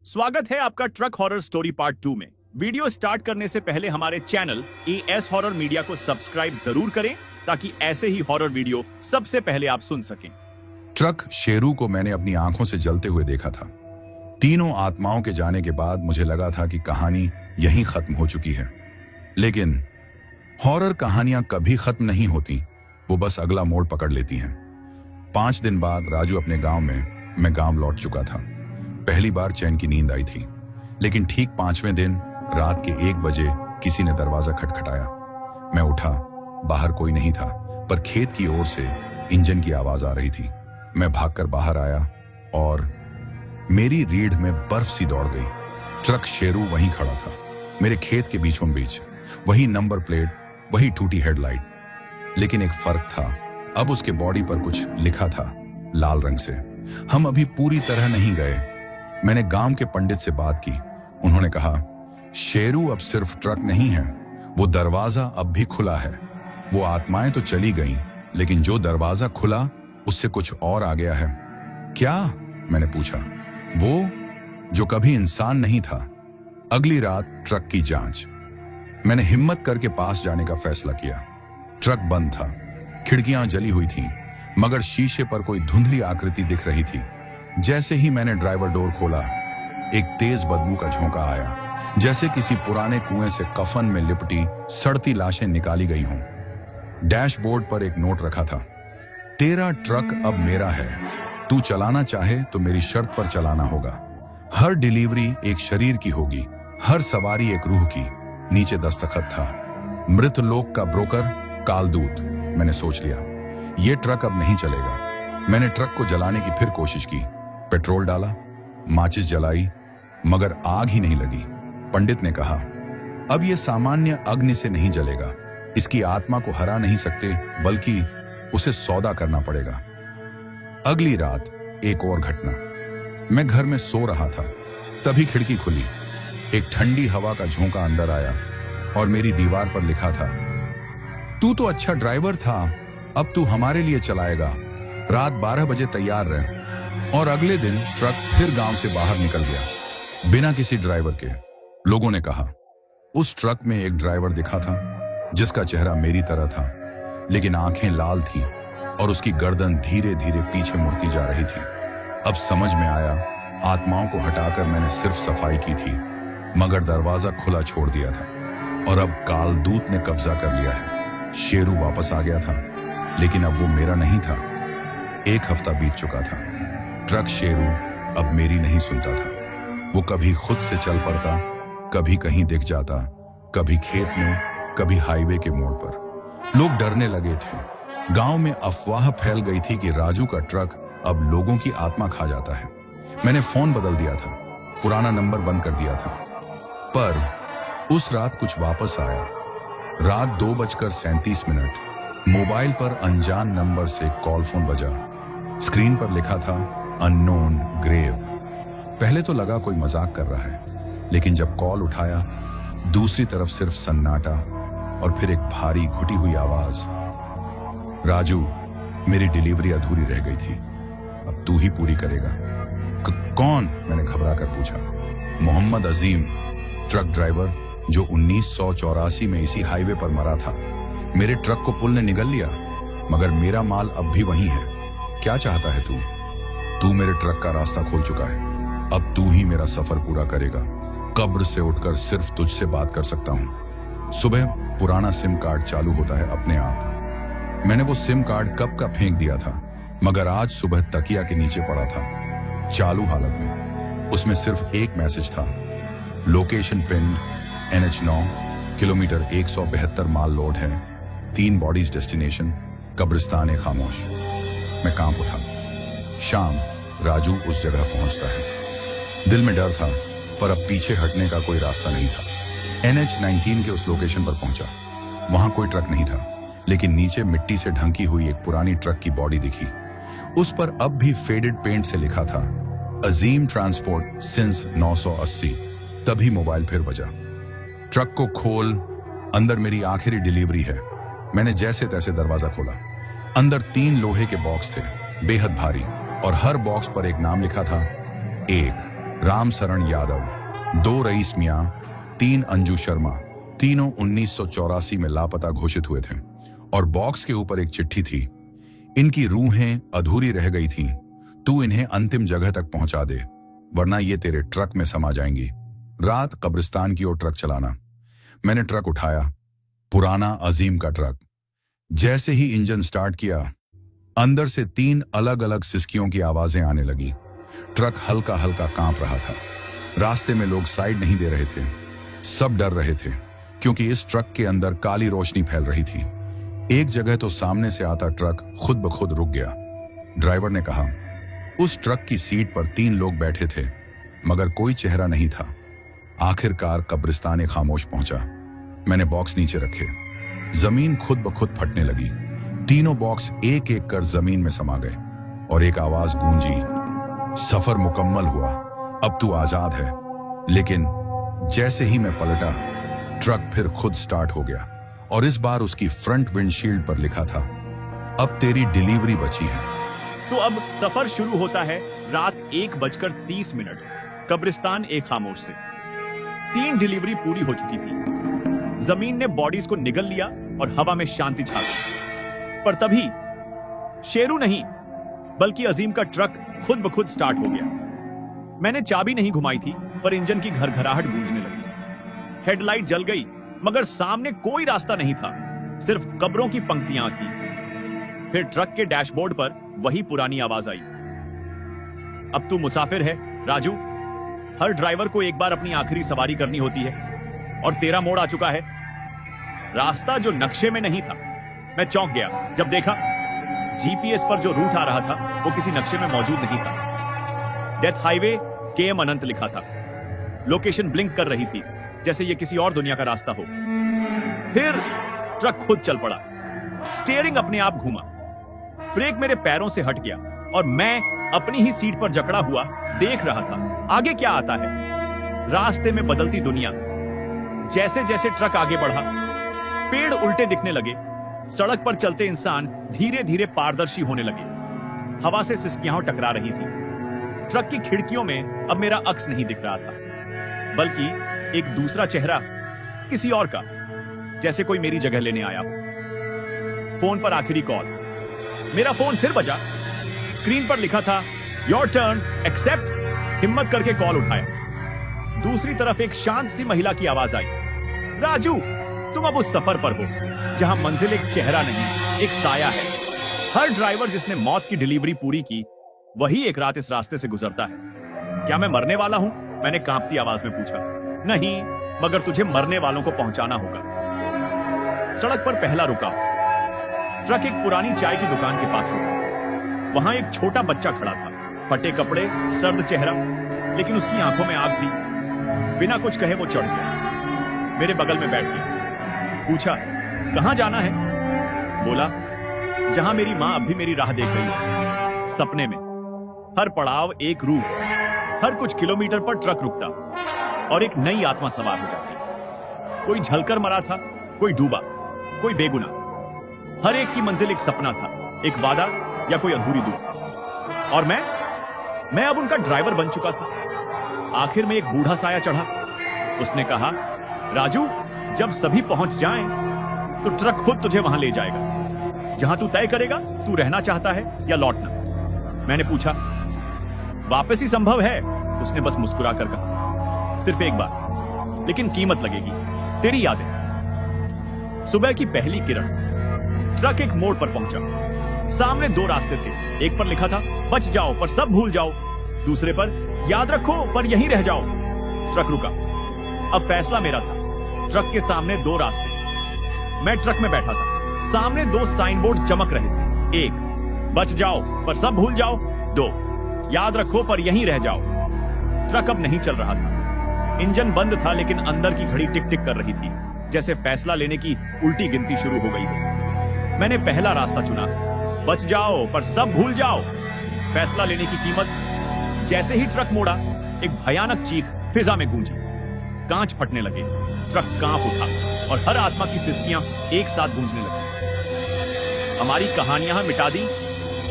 स्वागत है आपका ट्रक हॉरर स्टोरी पार्ट 2 में। वीडियो स्टार्ट करने से पहले हमारे चैनल एएस हॉरर मीडिया को सब्सक्राइब जरूर करें ताकि ऐसे ही हॉरर वीडियो सबसे पहले आप सुन सकें। ट्रक शेरू को मैंने अपनी आंखों से जलते हुए देखा था। तीनों आत्माओं के जाने के बाद मुझे लगा था कि कहानी यहीं खत्म हो चुकी है, लेकिन हॉरर कहानियां कभी खत्म नहीं होती, वो बस अगला मोड़ पकड़ लेती हैं। 5 दिन बाद राजू अपने गांव में, मैं गांव लौट चुका था। पहली बार चैन की नींद आई थी, लेकिन ठीक 5वें दिन रात के 1 बजे किसी ने दरवाजा खटखटाया। मैं उठा, बाहर कोई नहीं था, पर खेत की ओर से इंजन की आवाज आ रही थी। मैं भागकर बाहर आया और मेरी रीढ़ में बर्फ सी दौड़ गई। ट्रक शेरू वहीं खड़ा था, मेरे खेत के बीचों बीच। वही नंबर प्लेट, वही टूटी हेडलाइट, लेकिन एक फर्क था। अब उसके बॉडी पर कुछ लिखा था लाल रंग से। हम अभी पूरी तरह नहीं गए। मैंने गांव के पंडित से बात की। उन्होंने कहा, शेरू अब सिर्फ ट्रक नहीं है, वो दरवाजा अब भी खुला है। वो आत्माएं तो चली गईं, लेकिन जो दरवाजा खुला उससे कुछ और आ गया है। क्या? मैंने पूछा। वो जो कभी इंसान नहीं था। अगली रात ट्रक की जांच। मैंने हिम्मत करके पास जाने का फैसला किया। ट्रक बंद था, खिड़कियां जली हुई थीं, मगर शीशे पर कोई धुंधली आकृति दिख रही थी। जैसे ही मैंने ड्राइवर डोर खोला, एक तेज बदबू का झोंका आया, जैसे किसी पुराने कुएं से कफन में लिपटी सड़ती लाशें निकाली गई हों। डैशबोर्ड पर एक नोट रखा था, तेरा ट्रक अब मेरा है, तू चलाना चाहे तो मेरी शर्त पर चलाना होगा। हर डिलीवरी एक शरीर की होगी, हर सवारी एक रूह की। नीचे दस्तखत था, मृत लोक का ब्रोकर कालदूत। मैंने सोच लिया, यह ट्रक अब नहीं चलेगा। मैंने ट्रक को जलाने की फिर कोशिश की। पेट्रोल डाला, माचिस जलाई, मगर आग ही नहीं लगी। पंडित ने कहा, अब यह सामान्य अग्नि से नहीं जलेगा। इसकी आत्मा को हरा नहीं सकते, बल्कि उसे सौदा करना पड़ेगा। अगली रात एक और घटना। मैं घर में सो रहा था, तभी खिड़की खुली। एक ठंडी हवा का झोंका अंदर आया और मेरी दीवार पर लिखा था, तू तो अच्छा ड्राइवर था, अब तू हमारे लिए चलाएगा। रात 12 बजे तैयार रहे। और अगले दिन ट्रक फिर गांव से बाहर निकल गया, बिना किसी ड्राइवर के। लोगों ने कहा, उस ट्रक में एक ड्राइवर दिखा था, जिसका चेहरा मेरी तरह था, लेकिन आंखें लाल थीं और उसकी गर्दन धीरे धीरे पीछे मुड़ती जा रही थी। अब समझ में आया, आत्माओं को हटाकर मैंने सिर्फ सफाई की थी, मगर दरवाजा खुला छोड़ दिया था। और अब कालदूत ने कब्जा कर लिया है। शेरू वापस आ गया था, लेकिन अब वो मेरा नहीं था। 1 हफ्ता बीत चुका था। ट्रक शेरू अब मेरी नहीं सुनता था। वो कभी खुद से चल पड़ता, कभी कहीं दिख जाता, कभी खेत में, कभी हाईवे के मोड़ पर। लोग डरने लगे थे। गांव में अफवाह फैल गई थी कि राजू का ट्रक अब लोगों की आत्मा खा जाता है। मैंने फोन बदल दिया था, पुराना नंबर बंद कर दिया था। पर उस रात कुछ वापस आया। रात 2:37 मोबाइल पर अनजान नंबर से कॉल फोन बजा। स्क्रीन पर लिखा था, अननोन ग्रेव। पहले तो लगा कोई मजाक कर रहा है, लेकिन जब कॉल उठाया, दूसरी तरफ सिर्फ सन्नाटा और फिर एक भारी घुटी हुई आवाज, राजू, मेरी डिलीवरी अधूरी रह गई थी, अब तू ही पूरी करेगा। कौन? मैंने घबरा कर पूछा। मोहम्मद अजीम, ट्रक ड्राइवर, जो 1984 में इसी हाईवे पर मरा था। मेरे ट्रक को पुल ने निगल लिया, मगर मेरा माल अब भी वहीं है। क्या चाहता है तू? तू मेरे ट्रक का रास्ता खोल चुका है, अब तू ही मेरा सफर पूरा करेगा। कब्र से उठकर सिर्फ तुझसे बात कर सकता हूं। सुबह पुराना सिम कार्ड चालू होता है अपने आप। मैंने वो सिम कार्ड कब का फेंक दिया था, मगर आज सुबह तकिया के नीचे पड़ा था, चालू हालत में। उसमें सिर्फ एक मैसेज था, लोकेशन पिन NH9, किलोमीटर 172 माल लोड है, 3 बॉडीज डेस्टिनेशन, कब्रिस्तान ए खामोश। मैं कांप उठा। शाम राजू उस जगह पहुंचता है। दिल में डर था, पर अब पीछे हटने का कोई रास्ता नहीं था। NH19 के उस लोकेशन पर पहुंचा। वहां कोई ट्रक नहीं था, लेकिन नीचे मिट्टी से ढंकी हुई एक पुरानी ट्रक की बॉडी दिखी। उस पर अब भी फेडेड पेंट से लिखा था, अजीम ट्रांसपोर्ट सिंस 980। तभी मोबाइल फिर बजा। ट्रक को खोल, अंदर मेरी आखिरी डिलीवरी है। मैंने जैसे तैसे दरवाजा खोला। अंदर 3 लोहे के बॉक्स थे, बेहद भारी, और हर बॉक्स पर एक नाम लिखा था, 1 रामशरण यादव, 2 रईस मियां, 3 अंजू शर्मा, तीनों 1984 में लापता घोषित हुए थे। और बॉक्स के ऊपर एक चिट्ठी थी, इनकी रूहें अधूरी रह गई थीं, तू इन्हें अंतिम जगह तक पहुंचा दे, वरना ये तेरे ट्रक में समा जाएंगी। रात कब्रिस्तान की ओर ट्रक चलाना। मैंने ट्रक उठाया, पुराना अजीम का ट्रक। जैसे ही इंजन स्टार्ट किया, अंदर से 3 अलग अलग सिसकियों की आवाजें आने लगी। ट्रक हल्का हल्का कांप रहा था। रास्ते में लोग साइड नहीं दे रहे थे, सब डर रहे थे, क्योंकि इस ट्रक के अंदर काली रोशनी फैल रही थी। एक जगह तो सामने से आता ट्रक खुद ब खुद रुक गया। ड्राइवर ने कहा, उस ट्रक की सीट पर 3 लोग बैठे थे, मगर कोई चेहरा नहीं था। आखिरकार कब्रिस्तान खामोश पहुंचा। मैंने बॉक्स नीचे रखे। जमीन खुद ब खुद फटने लगी। तीनों बॉक्स एक एक कर जमीन में समा गए और एक आवाज गूंजी, सफर मुकम्मल हुआ, अब तू आजाद है। लेकिन जैसे ही मैं पलटा, ट्रक फिर खुद स्टार्ट हो गया और इस बार उसकी फ्रंट विंडशील्ड पर लिखा था, अब तेरी डिलीवरी बची है। तो अब सफर शुरू होता है रात 1:30 कब्रिस्तान खामोश से। 3 डिलीवरी पूरी हो चुकी थी। जमीन ने बॉडीज को निगल लिया और हवा में शांति छा गई। पर तभी शेरू नहीं, बल्कि अजीम का ट्रक खुद ब खुद स्टार्ट हो गया। मैंने चाबी नहीं घुमाई थी, पर इंजन की घरघराहट गूंजने लगी। हेडलाइट जल गई, मगर सामने कोई रास्ता नहीं था, सिर्फ कब्रों की पंक्तियां थी। फिर ट्रक के डैशबोर्ड पर वही पुरानी आवाज आई, अब तू मुसाफिर है राजू। हर ड्राइवर को एक बार अपनी आखिरी सवारी करनी होती है और तेरा मोड़ आ चुका है। रास्ता जो नक्शे में नहीं था। मैं चौंक गया जब देखा जीपीएस पर जो रूट आ रहा था वो किसी नक्शे में मौजूद नहीं था। डेथ हाईवे केएम अनंत लिखा था। लोकेशन ब्लिंक कर रही थी, जैसे ये किसी और दुनिया का रास्ता हो। फिर ट्रक खुद चल पड़ा। स्टीयरिंग अपने आप घूमा, ब्रेक मेरे पैरों से हट गया और मैं अपनी ही सीट पर जकड़ा हुआ देख रहा था आगे क्या आता है। रास्ते में बदलती दुनिया। जैसे जैसे ट्रक आगे बढ़ा, पेड़ उल्टे दिखने लगे, सड़क पर चलते इंसान धीरे धीरे पारदर्शी होने लगे। हवा से सिसकियां टकरा रही थी। ट्रक की खिड़कियों में अब मेरा अक्स नहीं दिख रहा था, बल्कि एक दूसरा चेहरा, किसी और का, जैसे कोई मेरी जगह लेने आया हो। फोन पर आखिरी कॉल। मेरा फोन फिर बजा। स्क्रीन पर लिखा था, योर टर्न, एक्सेप्ट। हिम्मत करके कॉल उठाया। दूसरी तरफ एक शांत सी महिला की आवाज आई, राजू, तुम अब उस सफर पर हो जहां मंजिल एक चेहरा नहीं, एक साया है। हर ड्राइवर जिसने मौत की डिलीवरी पूरी की, वही एक रात इस रास्ते से गुजरता है। क्या मैं मरने वाला हूं? मैंने कांपती आवाज में पूछा। नहीं, मगर तुझे मरने वालों को पहुंचाना होगा। सड़क पर पहला रुकाव। ट्रक एक पुरानी चाय की दुकान के पास रुका। वहां एक छोटा बच्चा खड़ा था, फटे कपड़े, सर्द चेहरा, लेकिन उसकी आंखों में आग थी। बिना कुछ कहे वो चढ़ गया, मेरे बगल में बैठ गया। पूछा, कहां जाना है? बोला, जहां मेरी मां अब भी मेरी राह देख रही है, सपने में। हर पड़ाव एक रूट। हर कुछ किलोमीटर पर ट्रक रुकता और एक नई आत्मा सवार हो जाती। कोई झलकर मरा था, कोई डूबा, कोई बेगुनाह। हर एक की मंजिल एक सपना था, एक वादा या कोई अधूरी दुआ। और मैं अब उनका ड्राइवर बन चुका था। आखिर में एक बूढ़ा साया चढ़ा। उसने कहा, राजू, जब सभी पहुंच जाएं, तो ट्रक खुद तुझे वहां ले जाएगा जहां तू तय करेगा तू रहना चाहता है या लौटना। मैंने पूछा, वापस ही संभव है? उसने बस मुस्कुरा कर कहा, सिर्फ एक बार, लेकिन कीमत लगेगी, तेरी यादें। सुबह की पहली किरण। ट्रक एक मोड़ पर पहुंचा। सामने 2 रास्ते थे। एक पर लिखा था, बच जाओ पर सब भूल जाओ। दूसरे पर, याद रखो पर यहीं रह जाओ। ट्रक रुका। अब फैसला मेरा था। ट्रक के सामने 2 रास्ते। मैं ट्रक में बैठा था। सामने 2 साइन बोर्ड चमक रहे थे। 1, बच जाओ पर सब भूल जाओ। 2, याद रखो पर यहीं रह जाओ। ट्रक अब नहीं चल रहा था। इंजन बंद था, लेकिन अंदर की घड़ी टिक टिक कर रही थी, जैसे फैसला लेने की उल्टी गिनती शुरू हो गई हो। मैंने पहला रास्ता चुना, बच जाओ पर सब भूल जाओ। फैसला लेने की कीमत। जैसे ही ट्रक मोड़ा, एक भयानक चीख फिजा में गूंजी। कांच फटने लगे, ट्रक कांप उठा और हर आत्मा की सिसकियां एक साथ गूंजने लगी। हमारी कहानियां मिटा दी,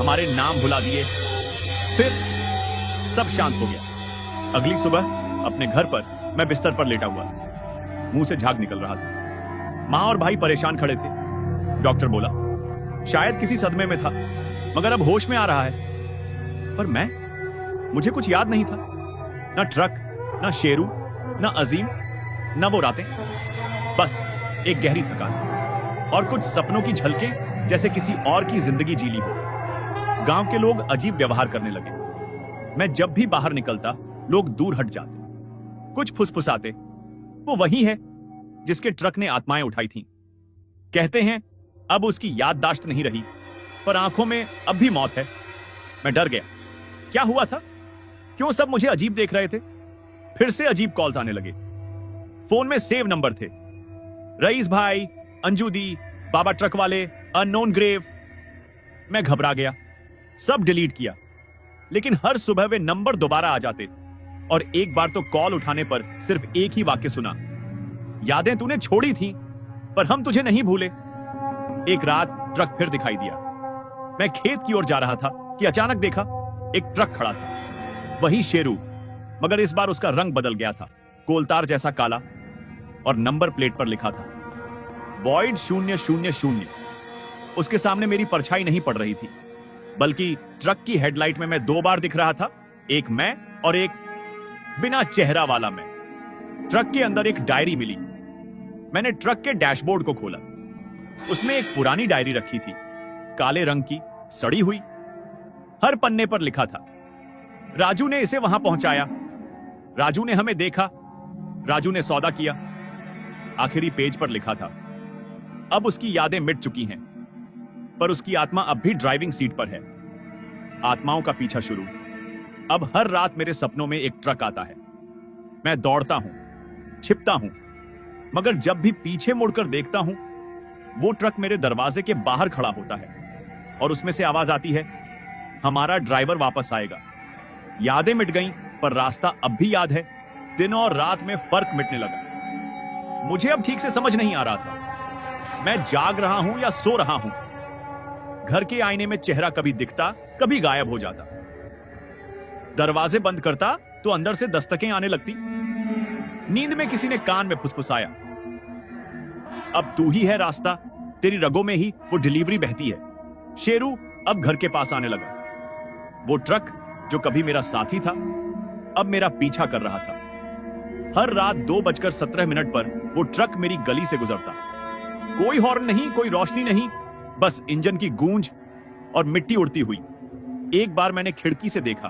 हमारे नाम भुला दिए। फिर सब शांत हो गया। अगली सुबह अपने घर पर मैं बिस्तर पर लेटा हुआ था। मुंह से झाग निकल रहा था। माँ और भाई परेशान खड़े थे। डॉक्टर बोला शायद किसी सदमे में था, मगर अब होश में आ रहा है। पर मुझे कुछ याद नहीं था। ना ट्रक, ना शेरू, ना अजीम, ना वो रातें। बस एक गहरी थकान और कुछ सपनों की झलकें, जैसे किसी और की जिंदगी जी ली हो। गांव के लोग अजीब व्यवहार करने लगे। मैं जब भी बाहर निकलता लोग दूर हट जाते, कुछ फुसफुसाते, वो वही है जिसके ट्रक ने आत्माएं उठाई थीं। कहते हैं अब उसकी याददाश्त नहीं रही, पर आंखों में अब भी मौत है। मैं डर गया। क्या हुआ था? क्यों सब मुझे अजीब देख रहे थे? फिर से अजीब कॉल्स आने लगे। फोन में सेव नंबर थे, रईस भाई, अंजू दी, बाबा ट्रक वाले, अननोन ग्रेव। मैं घबरा गया, सब डिलीट किया। लेकिन हर सुबह वे नंबर दोबारा आ जाते और एक बार तो कॉल उठाने पर सिर्फ एक ही वाक्य सुना, यादें तूने छोड़ी थी पर हम तुझे नहीं भूले। एक रात ट्रक फिर दिखाई दिया। मैं खेत की ओर जा रहा था कि अचानक देखा एक ट्रक खड़ा था, वही शेरू, मगर इस बार उसका रंग बदल गया था, कोलतार जैसा काला, और नंबर प्लेट पर लिखा था वॉइड 000। उसके सामने मेरी परछाई नहीं पड़ रही थी, बल्कि ट्रक की हेडलाइट में मैं दो बार दिख रहा था, एक मैं और एक बिना चेहरा वाला मैं। ट्रक के अंदर एक डायरी मिली। मैंने ट्रक के डैशबोर्ड को खोला। उसमें एक पुरानी डायरी रखी थी, काले रंग की, सड़ी हुई। हर पन्ने पर लिखा था राजू ने इसे वहां पहुंचाया, राजू ने हमें देखा, राजू ने सौदा किया। आखिरी पेज पर लिखा था अब उसकी यादें मिट चुकी हैं, पर उसकी आत्मा अब भी ड्राइविंग सीट पर है। आत्माओं का पीछा शुरू। अब हर रात मेरे सपनों में एक ट्रक आता है। मैं दौड़ता हूं, छिपता हूं, मगर जब भी पीछे मुड़कर देखता हूं, वो ट्रक मेरे दरवाजे के बाहर खड़ा होता है और उसमें से आवाज आती है हमारा ड्राइवर वापस आएगा। यादें मिट गईं, पर रास्ता अब भी याद है। दिन और रात में फर्क मिटने लगा। मुझे अब ठीक से समझ नहीं आ रहा था, मैं जाग रहा हूं या सो रहा हूं। घर के आईने में चेहरा कभी दिखता, कभी गायब हो जाता। दरवाजे बंद करता तो अंदर से दस्तकें आने लगती। नींद में किसी ने कान में फुसफुसाया अब तू ही है रास्ता, तेरी रगों में ही वो डिलीवरी बहती है। शेरू अब घर के पास आने लगा। वो ट्रक जो कभी मेरा साथी था, अब मेरा पीछा कर रहा था। हर रात 2:17 पर वो ट्रक मेरी गली से गुजरता। कोई हॉर्न नहीं, कोई रोशनी नहीं, बस इंजन की गूंज और मिट्टी उड़ती हुई। एक बार मैंने खिड़की से देखा,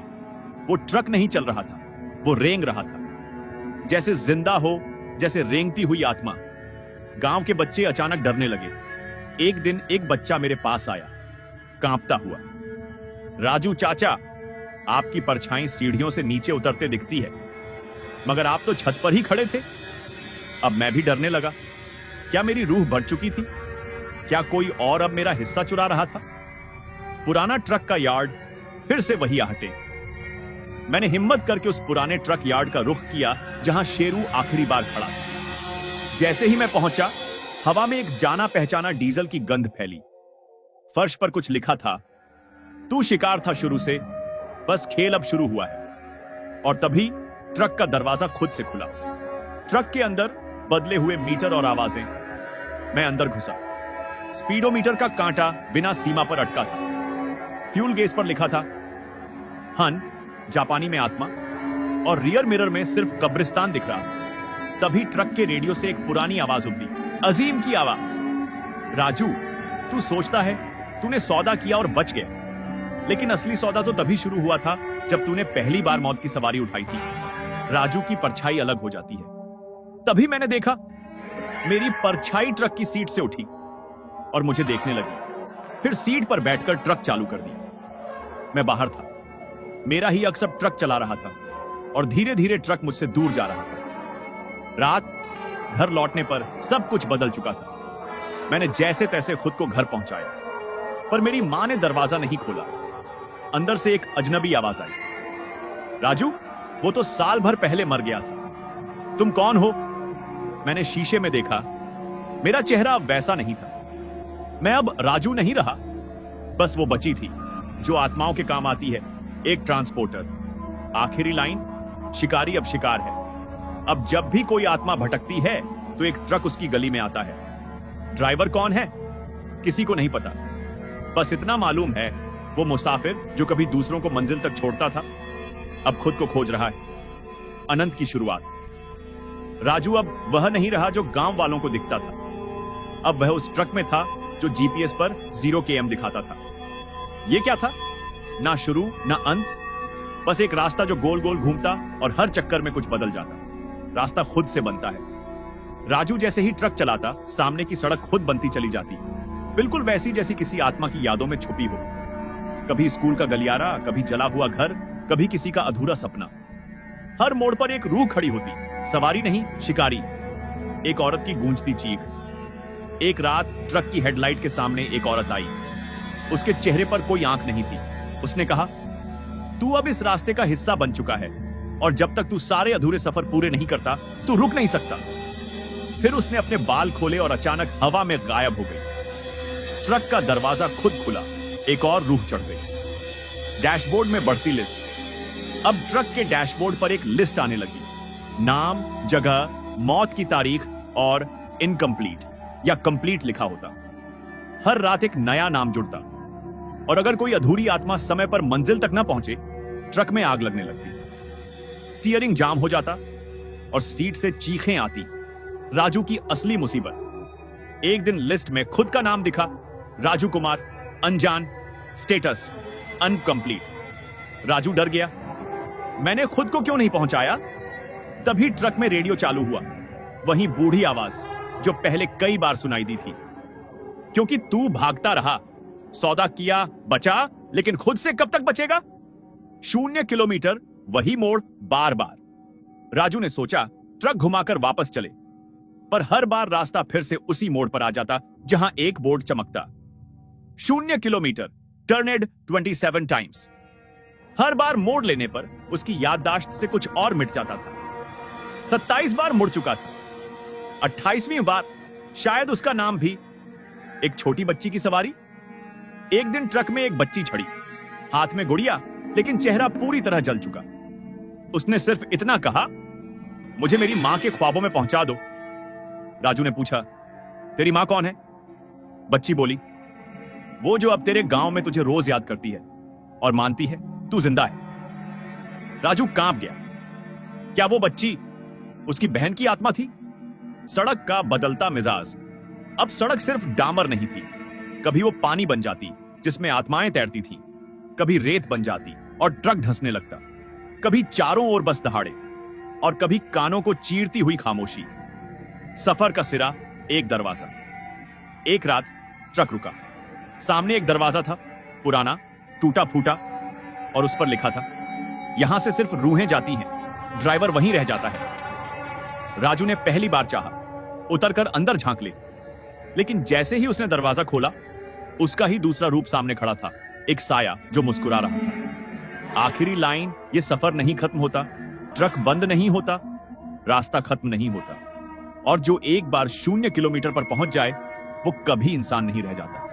वो ट्रक नहीं चल रहा था, वो रेंग रहा था, जैसे जिंदा हो, जैसे रेंगती हुई आत्मा। गांव के बच्चे अचानक डरने लगे। एक दिन एक बच्चा मेरे पास आया, कांपता हुआ। राजू चाचा, आपकी परछाई सीढ़ियों से नीचे उतरते दिखती है, मगर आप तो छत पर ही खड़े थे। अब मैं भी डरने लगा। क्या मेरी रूह बढ़ चुकी थी? क्या कोई और अब मेरा हिस्सा चुरा रहा था? पुराना ट्रक का यार्ड फिर से वही आहटे। मैंने हिम्मत करके उस पुराने ट्रक यार्ड का रुख किया जहां शेरू आखिरी बार खड़ा था। जैसे ही मैं पहुंचा, हवा में एक जाना पहचाना डीजल की गंध फैली। फर्श पर कुछ लिखा था तू शिकार था शुरू से, बस खेल अब शुरू हुआ है। और तभी ट्रक का दरवाजा खुद से खुला। ट्रक के अंदर बदले हुए मीटर और आवाजें। मैं अंदर घुसा। स्पीडोमीटर का कांटा बिना सीमा पर अटका था। फ्यूल गेज पर लिखा था हन, जापानी में आत्मा, और रियर मिरर में सिर्फ कब्रिस्तान दिख रहा। तभी ट्रक के रेडियो से एक पुरानी आवाज उभरी, अजीम की आवाज। राजू, तू सोचता है तूने सौदा किया और बच गया, लेकिन असली सौदा तो तभी शुरू हुआ था जब तूने पहली बार मौत की सवारी उठाई थी। राजू की परछाई अलग हो जाती है। तभी मैंने देखा मेरी परछाई ट्रक की सीट से उठी और मुझे देखने लगी। फिर सीट पर बैठकर ट्रक चालू कर दी। मैं बाहर था, मेरा ही अक्सर ट्रक चला रहा था और धीरे धीरे ट्रक मुझसे दूर जा रहा था। रात घर लौटने पर सब कुछ बदल चुका था। मैंने जैसे तैसे खुद को घर पहुंचाया, पर मेरी मां ने दरवाजा नहीं खोला। अंदर से एक अजनबी आवाज आई, राजू, वो तो साल भर पहले मर गया था, तुम कौन हो? मैंने शीशे में देखा, मेरा चेहरा अब वैसा नहीं था। मैं अब राजू नहीं रहा, बस वो बची थी जो आत्माओं के काम आती है, एक ट्रांसपोर्टर। आखिरी लाइन, शिकारी अब शिकार है। अब जब भी कोई आत्मा भटकती है तो एक ट्रक उसकी गली में आता है। ड्राइवर कौन है किसी को नहीं पता, बस इतना मालूम है वो मुसाफिर जो कभी दूसरों को मंजिल तक छोड़ता था अब खुद को खोज रहा है। अनंत की शुरुआत। राजू अब वह नहीं रहा जो गांव वालों को दिखता था, अब वह उस ट्रक में था जो जीपीएस पर 0 km दिखाता था। यह क्या था? ना शुरू ना अंत, बस एक रास्ता जो गोल गोल घूमता और हर चक्कर में कुछ बदल जाता। रास्ता खुद से बनता है। राजू जैसे ही ट्रक चलाता सामने की सड़क खुद बनती चली जाती, बिल्कुल वैसी जैसी किसी आत्मा की यादों में छुपी हो। कभी स्कूल का गलियारा, कभी जला हुआ घर, कभी किसी का अधूरा सपना। हर मोड़ पर एक रूह खड़ी होती, सवारी नहीं शिकारी। एक औरत की गूंजती चीख। एक रात ट्रक की हेडलाइट के सामने एक औरत आई। उसके चेहरे पर कोई आंख नहीं थी। उसने कहा, तू अब इस रास्ते का हिस्सा बन चुका है और जब तक तू सारे अधूरे सफर पूरे नहीं करता तू रुक नहीं सकता। फिर उसने अपने बाल खोले और अचानक हवा में गायब हो गई। ट्रक का दरवाजा खुद खुला, एक और रूह चढ़ गई। डैशबोर्ड में बढ़ती लिस्ट। अब ट्रक के डैशबोर्ड पर एक लिस्ट आने लगी। नाम, जगह, मौत की तारीख और इनकम्प्लीट या कंप्लीट लिखा होता। हर रात एक नया नाम जुड़ता और अगर कोई अधूरी आत्मा समय पर मंजिल तक ना पहुंचे ट्रक में आग लगने लगती। स्टीयरिंग जाम हो जाता और सीट से चीखें आती। राजू की असली मुसीबत। एक दिन लिस्ट में खुद का नाम दिखा, राजू कुमार, अनजान, स्टेटस अनकंप्लीट। राजू डर गया, मैंने खुद को क्यों नहीं पहुंचाया? तभी ट्रक में रेडियो चालू हुआ, वही बूढ़ी आवाज जो पहले कई बार सुनाई दी थी। क्योंकि तू भागता रहा, सौदा किया, बचा, लेकिन खुद से कब तक बचेगा? 0 किलोमीटर, वही मोड़, बार बार। राजू ने सोचा ट्रक घुमाकर वापस चले, पर हर बार रास्ता फिर से उसी मोड़ पर आ जाता जहां एक बोर्ड चमकता, 0 किलोमीटर, टर्नेड 27 टाइम्स। हर बार मोड़ लेने पर उसकी याददाश्त से कुछ और मिट जाता था। 27 बार मुड़ चुका था। 28वीं बार शायद उसका नाम भी। एक छोटी बच्ची की सवारी। एक दिन ट्रक में एक बच्ची चढ़ी, हाथ में गुड़िया, लेकिन चेहरा पूरी तरह जल चुका। उसने सिर्फ इतना कहा, मुझे मेरी मां के ख्वाबों में पहुंचा दो। राजू ने पूछा, तेरी मां कौन है? बच्ची बोली, वो जो अब तेरे गांव में तुझे रोज याद करती है और मानती है तू जिंदा है। राजू कांप गया। क्या वो बच्ची उसकी बहन की आत्मा थी? सड़क का बदलता मिजाज। अब सड़क सिर्फ डामर नहीं थी, कभी वो पानी बन जाती जिसमें आत्माएं तैरती थीं, कभी रेत बन जाती और ट्रक धंसने लगता, कभी चारों ओर बस दहाड़े और कभी कानों को चीरती हुई खामोशी। सफर का सिरा, एक दरवाजा। एक रात ट्रक रुका। सामने एक दरवाजा था, पुराना, टूटा फूटा, और उस पर लिखा था, यहां से सिर्फ रूहें जाती हैं, ड्राइवर वहीं रह जाता है। राजू ने पहली बार चाहा उतरकर अंदर झांक ले, लेकिन जैसे ही उसने दरवाजा खोला उसका ही दूसरा रूप सामने खड़ा था, एक साया जो मुस्कुरा रहा था। आखिरी लाइन, ये सफर नहीं खत्म होता, ट्रक बंद नहीं होता, रास्ता खत्म नहीं होता, और जो एक बार 0 किलोमीटर पर पहुंच जाए वो कभी इंसान नहीं रह जाता।